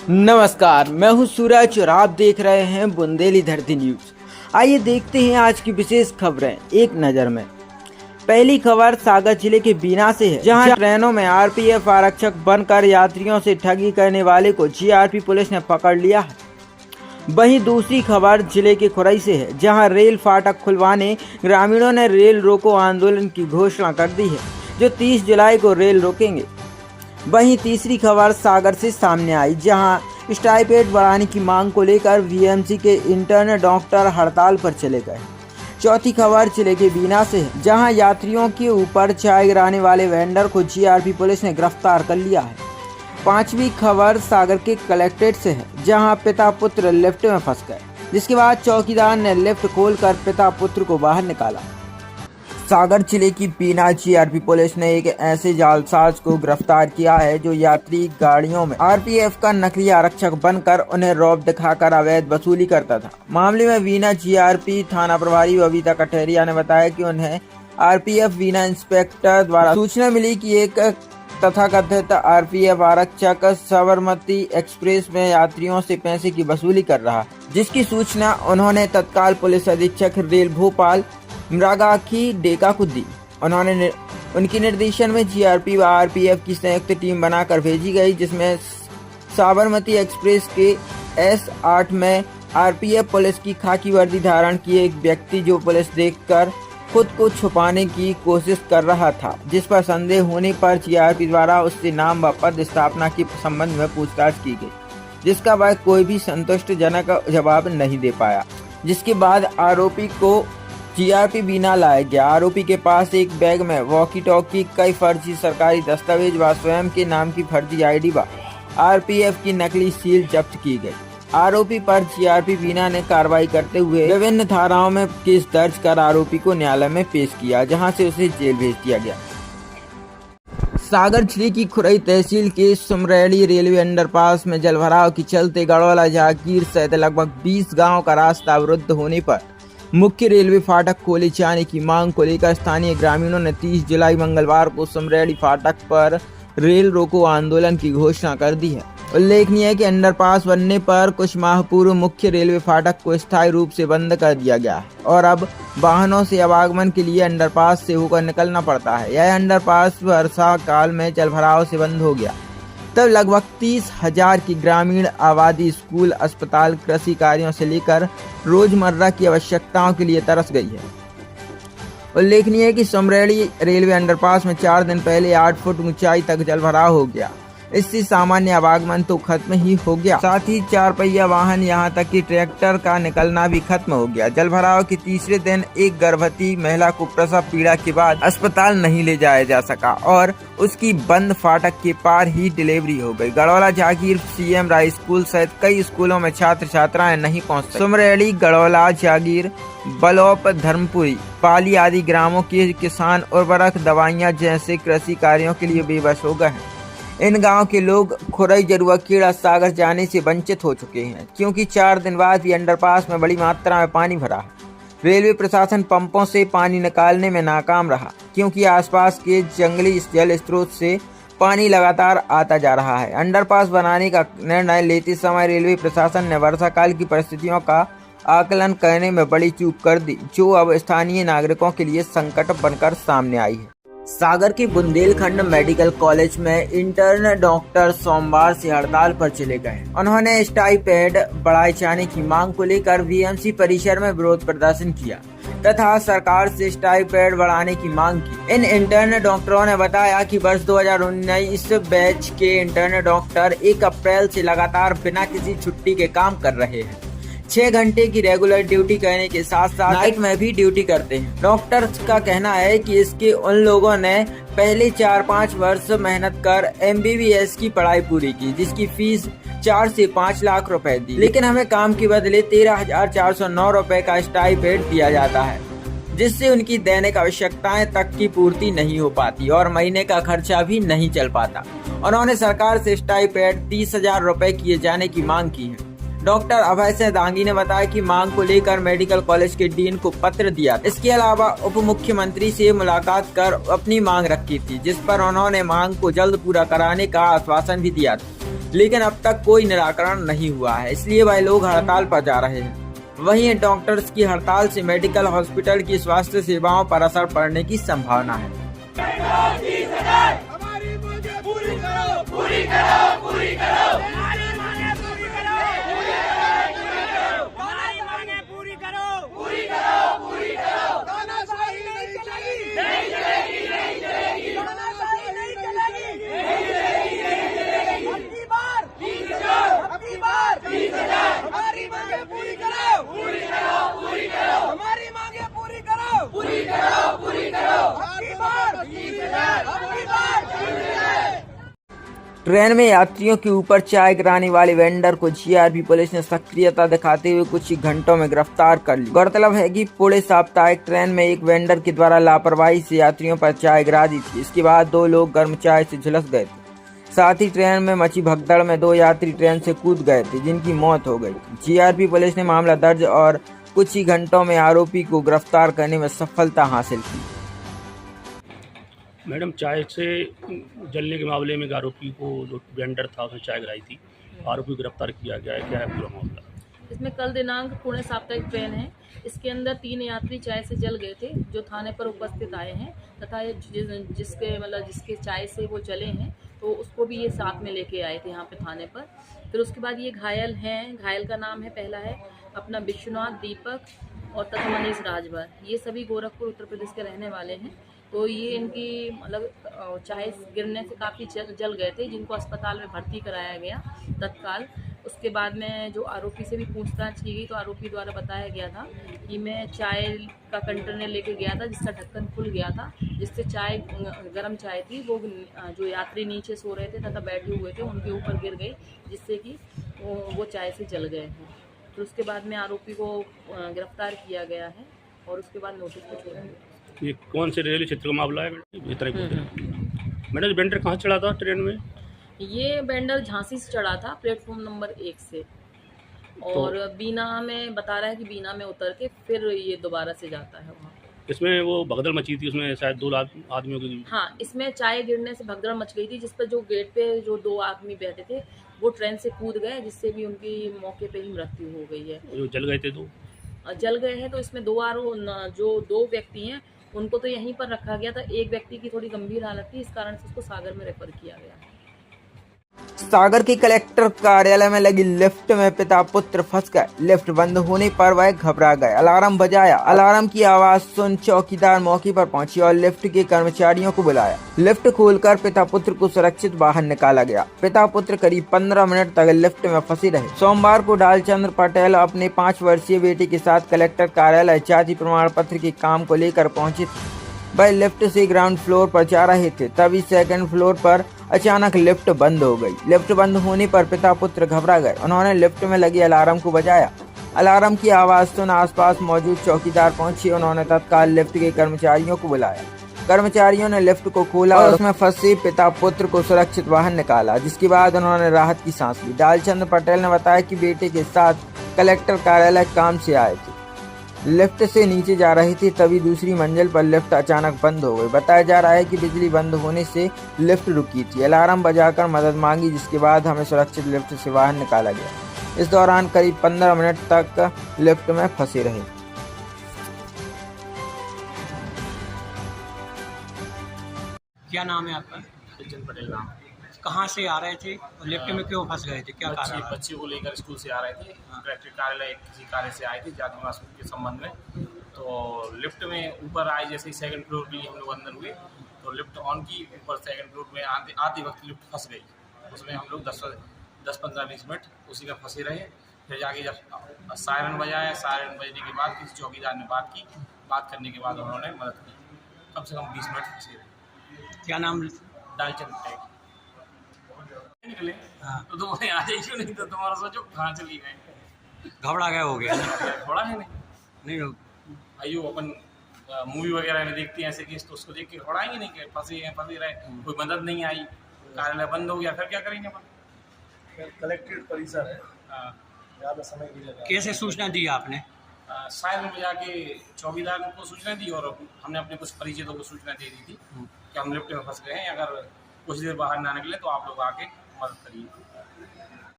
नमस्कार, मैं हूं सूरज और आप देख रहे हैं बुंदेली धरती न्यूज। आइए देखते हैं आज की विशेष खबरें एक नज़र में। पहली खबर सागर जिले के बीना से है, जहां ट्रेनों में आरपीएफ आरक्षक बनकर यात्रियों से ठगी करने वाले को जीआरपी पुलिस ने पकड़ लिया है। वहीं दूसरी खबर जिले के खुरई से है, जहां रेल फाटक खुलवाने ग्रामीणों ने रेल रोको आंदोलन की घोषणा कर दी है, जो 30 जुलाई को रेल रोकेंगे। वहीं तीसरी खबर सागर से सामने आई, जहां स्टाइपेंड बढ़ाने की मांग को लेकर वीएमसी के इंटर्न डॉक्टर हड़ताल पर चले गए। चौथी खबर जिले के बीना से है, जहां यात्रियों के ऊपर चाय गिराने वाले वेंडर को जीआरपी पुलिस ने गिरफ्तार कर लिया है। पांचवी खबर सागर के कलेक्ट्रेट से है, जहां पिता पुत्र लिफ्ट में फंस गए, जिसके बाद चौकीदार ने लिफ्ट खोलकर पिता पुत्र को बाहर निकाला। सागर जिले की बीना जीआरपी पुलिस ने एक ऐसे जालसाज को गिरफ्तार किया है, जो यात्री गाड़ियों में आरपीएफ का नकली आरक्षक बनकर उन्हें रौब दिखाकर अवैध वसूली करता था। मामले में बीना जीआरपी थाना प्रभारी बबीता कठेरिया ने बताया कि उन्हें आरपीएफ बीना इंस्पेक्टर द्वारा सूचना मिली कि एक तथाकथित आरपीएफ आरक्षक साबरमती एक्सप्रेस में यात्रियों से पैसे की वसूली कर रहा, जिसकी सूचना उन्होंने तत्काल पुलिस अधीक्षक रेल भोपाल मृगाखी डेका को दी। उनकी निर्देशन में जीआरपी व आरपीएफ की संयुक्त टीम बनाकर भेजी गई, जिसमें साबरमती एक्सप्रेस के S8 में आरपीएफ पुलिस की खाकी वर्दी धारण किए एक व्यक्ति, जो पुलिस देखकर खुद को छुपाने की कोशिश कर रहा था, जिस पर संदेह होने पर जीआरपी द्वारा उससे नाम व पद स्थापना के संबंध में पूछताछ की गई, जिसका वह कोई भी संतुष्टिजनक जवाब नहीं दे पाया। जिसके बाद आरोपी को जीआरपी बीना लाया गया। आरोपी के पास एक बैग में वॉकी टॉकी, कई फर्जी सरकारी दस्तावेज व स्वयं के नाम की फर्जी आईडी व आरपीएफ की नकली सील जब्त की गई। आरोपी पर जीआरपी बीना ने कार्रवाई करते हुए विभिन्न धाराओं में केस दर्ज कर आरोपी को न्यायालय में पेश किया, जहां से उसे जेल भेज दिया गया। सागर जिले की खुरई तहसील के सुमरेली रेलवे अंडरपास में जलभराव के चलते गढ़वाला जागीर सहित लगभग 20 गाँव का रास्ता अवरुद्ध होने पर मुख्य रेलवे फाटक खोले जाने की मांग को लेकर स्थानीय ग्रामीणों ने 30 जुलाई मंगलवार को सुमरेली फाटक पर रेल रोको आंदोलन की घोषणा कर दी है। उल्लेखनीय है कि अंडरपास बनने पर कुछ माह पूर्व मुख्य रेलवे फाटक को स्थायी रूप से बंद कर दिया गया है और अब वाहनों से आवागमन के लिए अंडरपास से होकर निकलना पड़ता है। यह अंडरपास वर्षा काल में जलभराव से बंद हो गया, तब लगभग 30,000 की ग्रामीण आबादी स्कूल, अस्पताल, कृषि कार्यों से लेकर रोजमर्रा की आवश्यकताओं के लिए तरस गई है। उल्लेखनीय है कि सुमरेली रेलवे अंडरपास में 4 दिन पहले 8 फुट ऊंचाई तक जलभराव हो गया। इससे सामान्य आवागमन तो खत्म ही हो गया, साथ ही 4 पहिया वाहन यहां तक कि ट्रैक्टर का निकलना भी खत्म हो गया। जलभराव के तीसरे दिन एक गर्भवती महिला को प्रसव पीड़ा के बाद अस्पताल नहीं ले जाया जा सका और उसकी बंद फाटक के पार ही डिलीवरी हो गई। गढ़वाला जागीर सीएम राय स्कूल सहित कई स्कूलों में छात्र छात्राएं नहीं पहुँच सके। सुमरेली, गढ़वाला जागीर, बलौप, धर्मपुरी, पाली आदि ग्रामों के किसान उर्वरक, दवाइयाँ जैसे कृषि कार्यों के लिए बेबस हो गए हैं। इन गांव के लोग खुरई, जरुआ, खेड़ा, सागर जाने से वंचित हो चुके हैं, क्योंकि 4 दिन बाद भी अंडरपास में बड़ी मात्रा में पानी भरा है। रेलवे प्रशासन पंपों से पानी निकालने में नाकाम रहा, क्योंकि आसपास के जंगली जल स्रोत से पानी लगातार आता जा रहा है। अंडरपास बनाने का निर्णय लेते समय रेलवे प्रशासन ने वर्षा काल की परिस्थितियों का आकलन करने में बड़ी चूक कर दी, जो अब स्थानीय नागरिकों के लिए संकट बनकर सामने आई है। सागर के बुंदेलखंड मेडिकल कॉलेज में इंटर्न डॉक्टर सोमवार से हड़ताल पर चले गए। उन्होंने स्टाइपेंड बढ़ाए जाने की मांग को लेकर वीएमसी परिसर में विरोध प्रदर्शन किया तथा सरकार से स्टाइपेंड बढ़ाने की मांग की। इन इंटर्न डॉक्टरों ने बताया कि वर्ष 2019 बैच के इंटर्न डॉक्टर 1 अप्रैल से लगातार बिना किसी छुट्टी के काम कर रहे हैं। 6 घंटे की रेगुलर ड्यूटी करने के साथ साथ नाइट में भी ड्यूटी करते हैं। डॉक्टर्स का कहना है कि इसके उन लोगों ने पहले 4-5 वर्ष मेहनत कर MBBS की पढ़ाई पूरी की, जिसकी फीस 4 से 5 लाख रुपए दी, लेकिन हमें काम के बदले 13,409 रुपए का स्टाइपेंड दिया जाता है, जिससे उनकी दैनिक आवश्यकताएं तक की पूर्ति नहीं हो पाती और महीने का खर्चा भी नहीं चल पाता। उन्होंने सरकार से स्टाइपेंड 30,000 रुपए किए जाने की मांग की है। डॉक्टर अभय सहदांगी ने बताया कि मांग को लेकर मेडिकल कॉलेज के डीन को पत्र दिया। इसके अलावा उप मुख्यमंत्री से मुलाकात कर अपनी मांग रखी थी, जिस पर उन्होंने मांग को जल्द पूरा कराने का आश्वासन भी दिया था। लेकिन अब तक कोई निराकरण नहीं हुआ है, इसलिए वह लोग हड़ताल पर जा रहे हैं। वहीं डॉक्टर्स की हड़ताल से मेडिकल हॉस्पिटल की स्वास्थ्य सेवाओं पर असर पड़ने की संभावना है। ट्रेन में यात्रियों के ऊपर चाय गिराने वाले वेंडर को जीआरपी पुलिस ने सक्रियता दिखाते हुए कुछ ही घंटों में गिरफ्तार कर लिया। गौरतलब है कि पूरे साप्ताहिक ट्रेन में एक वेंडर के द्वारा लापरवाही से यात्रियों पर चाय गिरा दी थी। इसके बाद 2 लोग गर्म चाय से झुलस गए थे। साथ ही ट्रेन में मची भगदड़ में 2 यात्री ट्रेन से कूद गए थे, जिनकी मौत हो गई थी। जीआरपी पुलिस ने मामला दर्ज और कुछ ही घंटों में आरोपी को गिरफ्तार करने में सफलता हासिल की। मैडम, चाय से जलने के मामले में आरोपी को जो वेंडर था उसने चाय गिराई थी, आरोपी को गिरफ्तार किया गया है। क्या है पूरा मामला? इसमें कल दिनांक पुणे साप्ताहिक ट्रेन है। इसके अंदर 3 यात्री चाय से जल गए थे, जो थाने पर उपस्थित आए हैं तथा जिसके चाय से वो जले हैं तो उसको भी ये साथ में लेके आए थे यहाँ पे थाने पर। फिर उसके बाद ये घायल हैं। घायल का नाम है, पहला है अपना विश्वनाथ, दीपक और तथा मनीष राजभर। ये सभी गोरखपुर उत्तर प्रदेश के रहने वाले हैं। तो ये इनकी चाय गिरने से काफ़ी जल गए थे, जिनको अस्पताल में भर्ती कराया गया तत्काल। उसके बाद में जो आरोपी से भी पूछताछ की गई तो आरोपी द्वारा बताया गया था कि मैं चाय का कंटेनर लेके गया था जिसका ढक्कन खुल गया था, जिससे चाय गर्म चाय थी वो जो यात्री नीचे सो रहे थे तथा बैठे हुए थे उनके ऊपर गिर गई, जिससे कि वो चाय से जल गए हैं। तो उसके बाद में आरोपी को गिरफ्तार किया गया है और उसके बाद नोटिस पर छोड़ा गया। ये कौन से रेलवे क्षेत्र का मामला है? मैडम, वेंडर कहाँ चढ़ा था ट्रेन में? ये वेंडर झांसी से चढ़ा था प्लेटफॉर्म नंबर 1 से, और बीना में बता रहा है कि बीना में उतर के फिर ये दोबारा से जाता है वहाँ। इसमें वो भगदड़ मची थी, उसमें शायद 2 आदमियों की। हाँ, इसमें चाय गिरने से भगदड़ मच गई थी, जिस पर जो गेट पे जो 2 आदमी बैठे थे वो ट्रेन से कूद गए, जिससे भी उनकी मौके पे ही मृत्यु हो गई है। जो जल गए थे जल गए हैं तो इसमें 2 व्यक्ति हैं, उनको तो यहीं पर रखा गया था। एक व्यक्ति की थोड़ी गंभीर हालत थी, इस कारण से उसको सागर में रेफर किया गया। सागर के कलेक्टर कार्यालय में लगी लिफ्ट में पिता पुत्र फंस गए। लिफ्ट बंद होने पर वह घबरा गए। अलार्म बजाया। अलार्म की आवाज सुन चौकीदार मौके पर पहुंची और लिफ्ट के कर्मचारियों को बुलाया। लिफ्ट खोलकर पिता पुत्र को सुरक्षित बाहर निकाला गया। पिता पुत्र करीब 15 मिनट तक लिफ्ट में फंसे रहे। सोमवार को डालचंद्र पटेल अपने 5 वर्षीय बेटे के साथ कलेक्टर कार्यालय जाति प्रमाण पत्र के काम को लेकर पहुंचे थे। वह लिफ्ट से ग्राउंड फ्लोर पर जा रहे थे, तभी सेकंड फ्लोर पर अचानक लिफ्ट बंद हो गई। लिफ्ट बंद होने पर पिता पुत्र घबरा गए। उन्होंने लिफ्ट में लगी अलार्म को बजाया। अलार्म की आवाज सुन आसपास मौजूद चौकीदार पहुंचे। उन्होंने तत्काल लिफ्ट के कर्मचारियों को बुलाया। कर्मचारियों ने लिफ्ट को खोला और उसमें फंसे पिता पुत्र को सुरक्षित बाहर निकाला, जिसके बाद उन्होंने राहत की सांस ली। डालचंद्र पटेल ने बताया कि बेटे के साथ कलेक्टर कार्यालय काम से आए थे। लिफ्ट से नीचे जा रही थी, तभी दूसरी मंजिल पर लिफ्ट अचानक बंद हो गई। बताया जा रहा है कि बिजली बंद होने से लिफ्ट रुकी थी। अलार्म बजाकर मदद मांगी, जिसके बाद हमें सुरक्षित लिफ्ट से बाहर निकाला गया। इस दौरान करीब 15 मिनट तक लिफ्ट में फंसे रहे। क्या नाम है आपका? सचिन पटेल नाम। कहाँ से आ रहे थे और लिफ्ट में क्यों फंस गए थे? क्या कारण? बच्चे को लेकर स्कूल से आ रहे थे। कलेक्टर कार्यालय किसी कार्य से आए थे जाति निवास के संबंध में। तो लिफ्ट में ऊपर आए, जैसे ही सेकंड फ्लोर के लिए हम लोग अंदर हुए तो लिफ्ट ऑन की। ऊपर सेकंड फ्लोर में आते वक्त लिफ्ट फंस गई। उसमें हम लोग 10-15-20 मिनट उसी में फंसे रहे। फिर जाके जब सायरन बजाया, सायरन बजने के बाद किसी चौकीदार ने बात करने के बाद उन्होंने मदद की। कम से कम 20 मिनट फंसे रहे। क्या नाम? डालचंद पटेल। निकले तो तुम्हारे आ जाए, क्यों नहीं तो तुम्हारा सोचो कहाँ चली गए। घबरा गए हो गया? थोड़ा है नहीं हो आइयो अपन मूवी वगैरह में देखते हैं ऐसे केस, तो उसको देख के घबराएंगे नहीं कि फंसे रहे, कोई मदद नहीं आई, कार्यालय बंद हो गया, फिर क्या करेंगे अपन? कलेक्ट्रेट परिसर है, ज़्यादा समय भी लगा। कैसे सूचना दी आपने? सायरन में जाके चौकीदार को सूचना दी और हमने अपने कुछ परिचितों को सूचना दे दी थी कि हम लिफ्ट में फंस गए हैं, अगर कुछ देर बाहर ना निकले तो आप लोग आके मदद करिए।